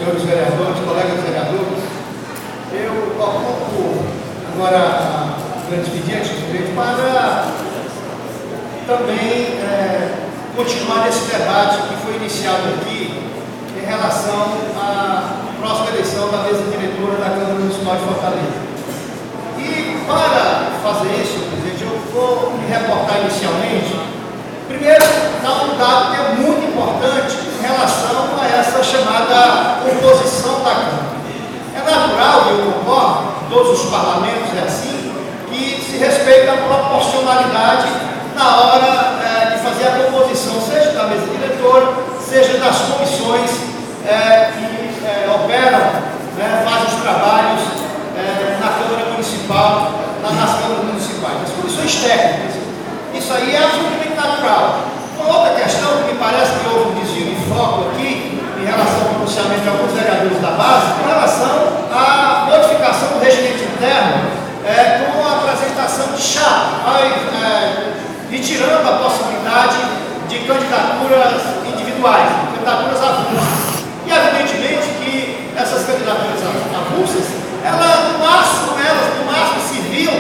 senhores vereadores, colegas vereadores, eu ocupo agora a grande expediente do direito para também continuar esse debate que foi iniciado aqui em relação à próxima eleição da mesa diretora da Câmara Municipal de Fortaleza. E para fazer isso, presidente, eu vou me reportar inicialmente, primeiro, dar um dado que é muito importante em relação a essa chamada composição da Câmara. É natural, e eu concordo, todos os parlamentos é assim, que se respeita a proporcionalidade na hora de fazer a composição, seja da mesa diretora, seja das comissões que operam, fazem os trabalhos na Câmara Municipal, nas câmaras municipais, as comissões técnicas. Isso aí é absolutamente natural. Uma outra questão que me parece que houve um desvio de foco aqui, em relação ao pronunciamento de alguns vereadores da base, com relação à modificação do regimento interno com a apresentação de chapa, retirando a possibilidade de candidaturas individuais, candidaturas avulsas. E evidentemente que essas candidaturas avulsas, elas no máximo serviam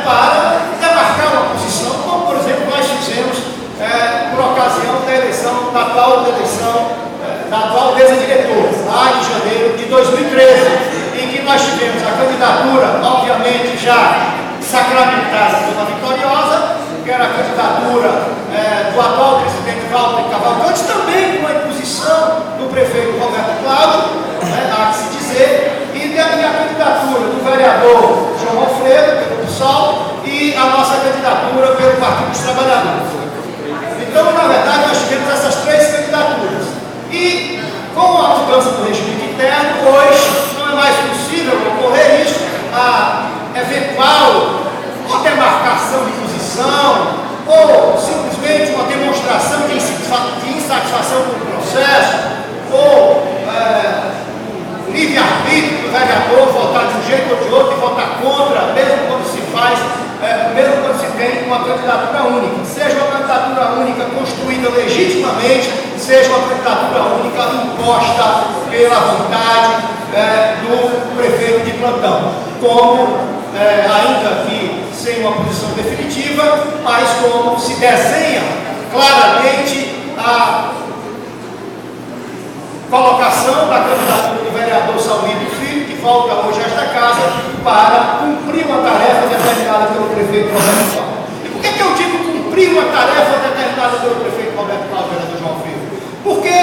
para demarcar uma posição, como por exemplo nós fizemos por ocasião da eleição, da atual mesa diretora, lá em janeiro de 2013, em que nós tivemos a candidatura, obviamente já sacramentada como vitoriosa, que era a candidatura do atual presidente Walter Cavalcante, também com a imposição do prefeito Roberto Cláudio, há que se dizer, e a candidatura do vereador João Alfredo, pelo PSOL, e a nossa candidatura pelo Partido dos Trabalhadores. Então, na verdade, nós tivemos essas três candidaturas. E, com a mudança do regimento interno, hoje não é mais possível ocorrer isso, a eventual demarcação de posição, ou simplesmente uma demonstração de insatisfação com o processo, ou livre-arbítrio do vereador votar de um jeito ou de outro e votar contra, mesmo quando se faz, mesmo quando se tem uma candidatura única, seja uma candidatura única construída legitimamente, seja uma candidatura única imposta pela vontade do prefeito de plantão, como, ainda que sem uma posição definitiva, mas como se desenha claramente a colocação da candidatura do vereador Salmito Filho, que volta hoje a esta casa para cumprir uma tarefa determinada pelo prefeito Roberto Cláudio. E por que eu digo cumprir uma tarefa determinada pelo prefeito Roberto Cláudio, vereador João Filho? Porque,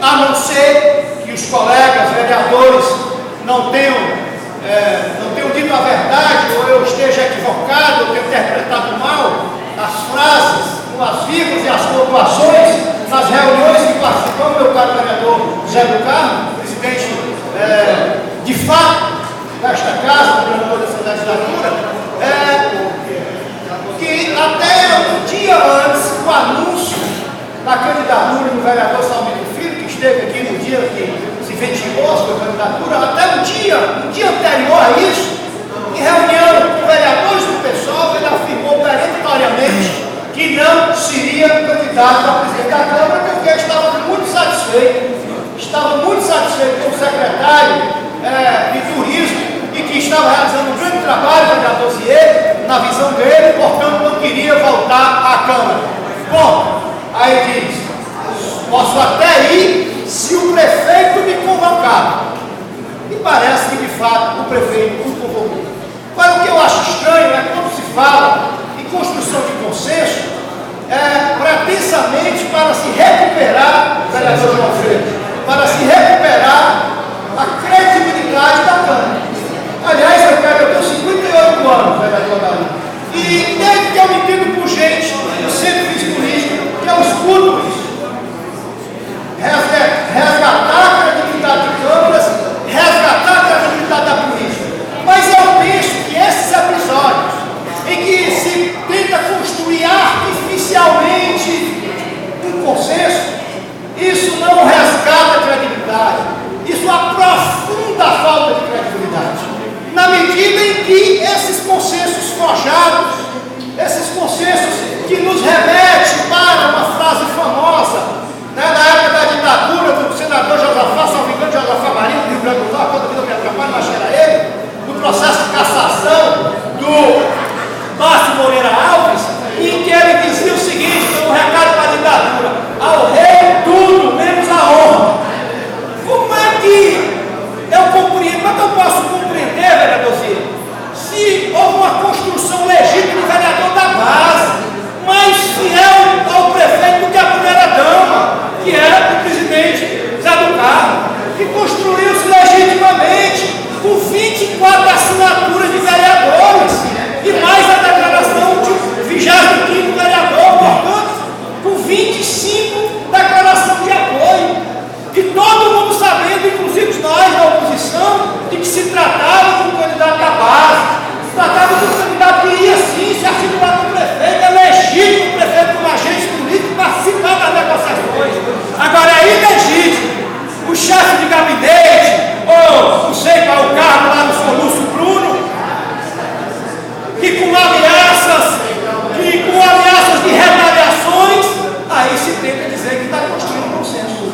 a não ser que os colegas vereadores não tenham dito a verdade, ou eu esteja equivocado, ou tenha interpretado mal as frases, as vírgulas e as pontuações nas reuniões que participamos, meu caro vereador José do Carmo, presidente de fato desta casa, governador dessa legislatura, que até um dia antes do anúncio da candidatura do vereador Salmito Filho, que esteve aqui no dia que se ventilou a sua candidatura, até um dia anterior a isso, em reunião com vereadores do PSOL, ele afirmou peremptoriamente que não seria candidato a presidente da Câmara, porque estava muito satisfeito com o secretário de Turismo e que estava realizando um grande trabalho, o vereador Zier, na visão dele, portanto não queria voltar à Câmara. Bom, aí diz, posso até ir se o prefeito me convocar. E parece que de fato o prefeito o convocou. Mas o que eu acho estranho é quando se fala em construção de consenso, pretensamente para se recuperar, vereador João Freire, para se recuperar a credibilidade da Câmara. Aliás, eu tenho 58 anos, vereador Daí, e desde que eu me entendo por gente, eu sempre fiz política, que eu escuto isso. Resgatar a credibilidade de câmaras, resgatar a credibilidade da política. Mas eu penso que esses episódios em que se tenta construir artificialmente um consenso, isso não resgata inclusive nós da oposição, de que se tratava de um candidato da base, se tratava de um candidato que ia sim se articular com o prefeito, é legítimo o prefeito como agente político participar das negociações. Agora é ilegítimo o chefe de gabinete, ou não sei qual é o cargo lá do Soluço Bruno, que com ameaças de retaliações, aí se tenta dizer que está construindo consenso.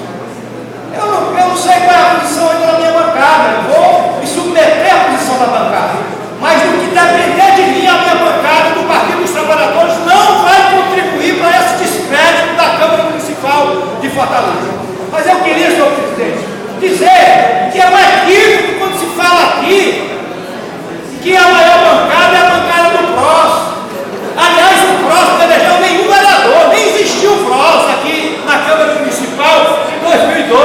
Eu não sei qual é a posição ainda da minha bancada, eu vou me submeter à posição da bancada, mas no que depender de mim, a minha bancada do Partido dos Trabalhadores não vai contribuir para esse descrédito da Câmara Municipal de Fortaleza. Mas eu queria, senhor presidente, dizer que é um equívoco quando se fala aqui que a maior bancada é a bancada do PROS. Aliás, o PROS não elegeu nenhum vereador, nem existiu o PROS aqui na Câmara Municipal em 2012,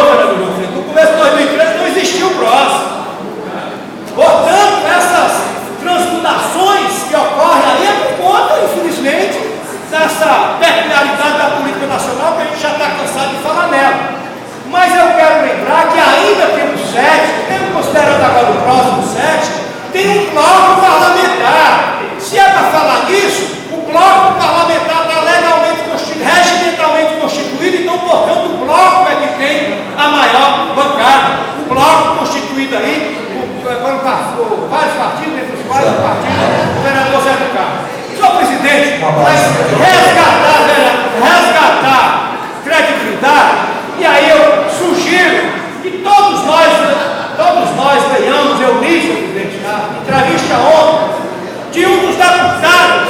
no começo de 2013 não existiu o PROS. Portanto, essas transmutações que ocorrem aí é por conta, infelizmente, dessa peculiaridade da política nacional que a gente já está cansado de falar nela. Mas eu quero lembrar que ainda temos 7, mesmo considerando agora o próximo 7, tem um bloco parlamentar. Se é para falar nisso, o bloco parlamentar está legalmente constituído, regimentalmente constituído, então, portanto, o bloco é que tem a maior bancada. O bloco constituído aí, por vários partidos, entre os quais o partido do vereador Zé do Carmo. Senhor presidente, resgatar credibilidade, e aí eu sugiro que todos nós leiamos, eu li, senhor presidente, na entrevista ontem, de um dos deputados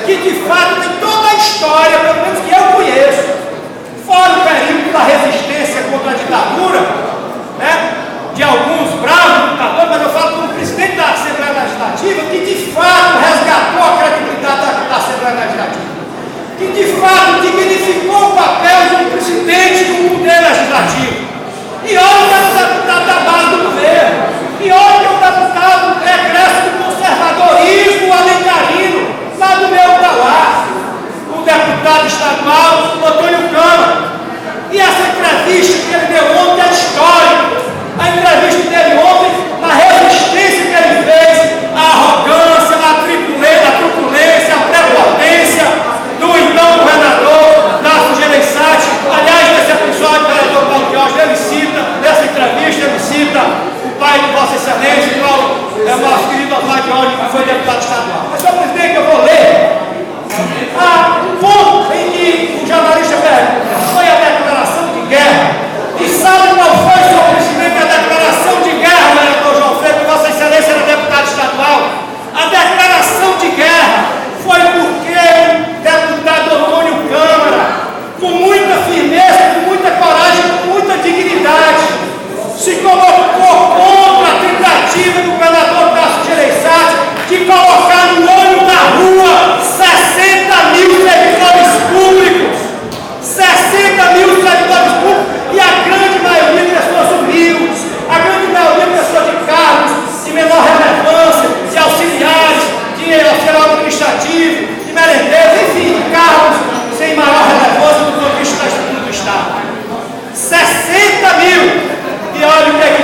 que de fato tem toda a história, pelo menos que eu conheço, fora o período da resistência contra a ditadura, né, de alguns bravos ditadores, mas eu falo como presidente da Assembleia Legislativa, que de fato resgatou a credibilidade da Assembleia Legislativa, que de fato dignificou o papel de um presidente do poder legislativo. E olha que é um deputado da base do governo, e olha que é um deputado egresso do conservadorismo alencarino, lá do meu Uruguai, o deputado estadual Antônio Câmara. E essa entrevista que ele deu ontem é histórica. A entrevista dele ontem, na resistência que ele fez, a arrogância, a truculência, a prepotência do então governador Tasso Gereissati. Aliás, nesse episódio, o vereador Paulo Jorge, ele cita, nessa entrevista, ele cita o pai de Vossa Excelência, é o nosso querido Oswaldo Jorge, que foi deputado estadual. Mas, senhor presidente, eu vou ler um ponto em que o jornalista pergunta: foi a declaração de guerra? E sabe qual foi, senhor presidente, a declaração de guerra, vereador João Freire, que Vossa Excelência era deputado estadual? A declaração de guerra foi porque o deputado Antônio Câmara, com muita firmeza, com muita coragem, com muita dignidade, se colocou contra a tentativa do governador Tasso Gereissati de colocar no olho da rua 60 mil servidores públicos. 60 mil servidores públicos, e a grande maioria de pessoas humildes, a grande maioria de pessoas de cargos de menor relevância, de auxiliares, de auxiliar administrativo, de merendeiros, enfim, de cargos sem maior relevância do ponto de vista da estrutura do Estado. 60 mil! E olha o que é que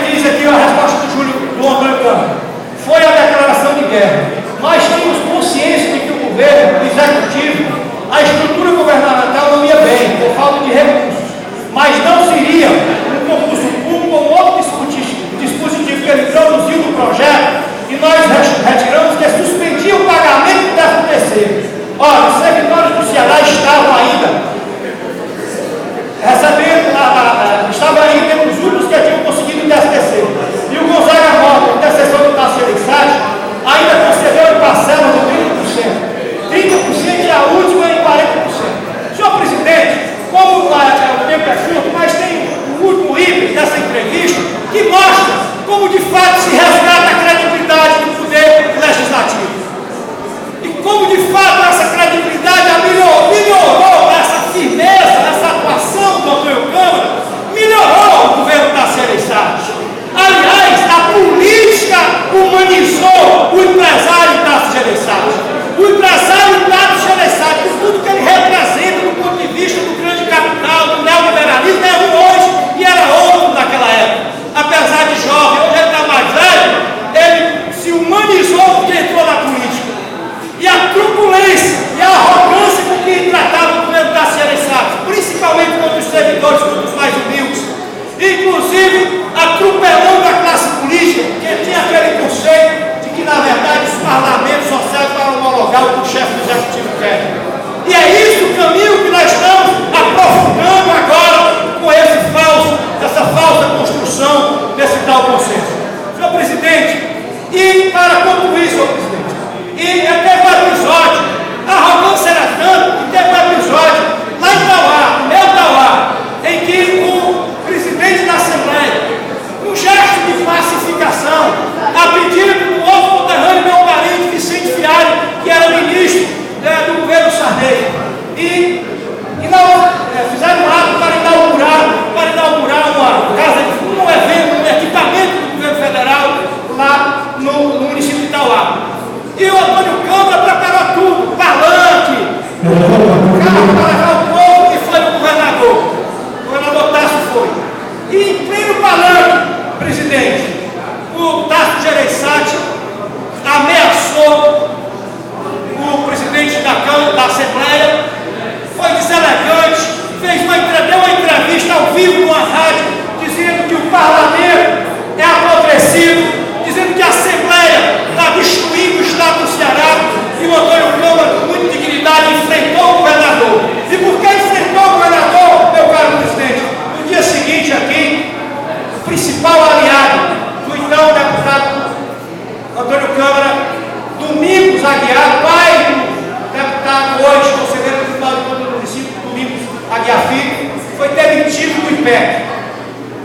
principal aliado do então deputado Antônio Câmara, Domingos Aguiar, pai do deputado, hoje conselheiro do Tribunal de Contas do município, Domingos Aguiar Filho, foi demitido do IPEC.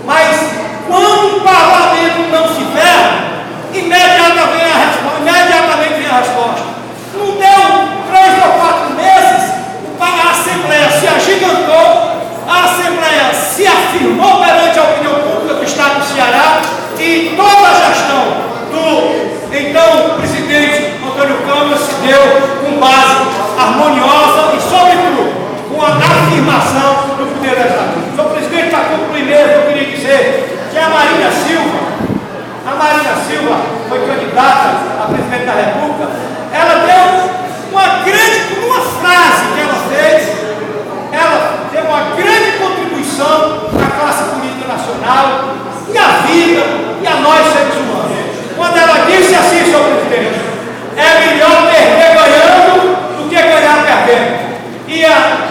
Mas quando o parlamento não se ferra, imediatamente vem a resposta. Não deu 3 ou 4 meses, a Assembleia se agigantou, a Assembleia se afirmou perante a opinião pública do Estado do Ceará e toda a gestão do então presidente Antônio Câmara se deu com base harmoniosa e, sobretudo, com a afirmação do poder legislativo. Senhor presidente, para concluir mesmo, eu queria dizer que a Marina Silva foi candidata a presidente da República. Ela deu uma frase que ela fez, ela deu uma grande contribuição à classe política nacional e à vida e a nós seres humanos. Quando ela disse assim, senhor presidente, é melhor perder ganhando do que ganhar perdendo. E a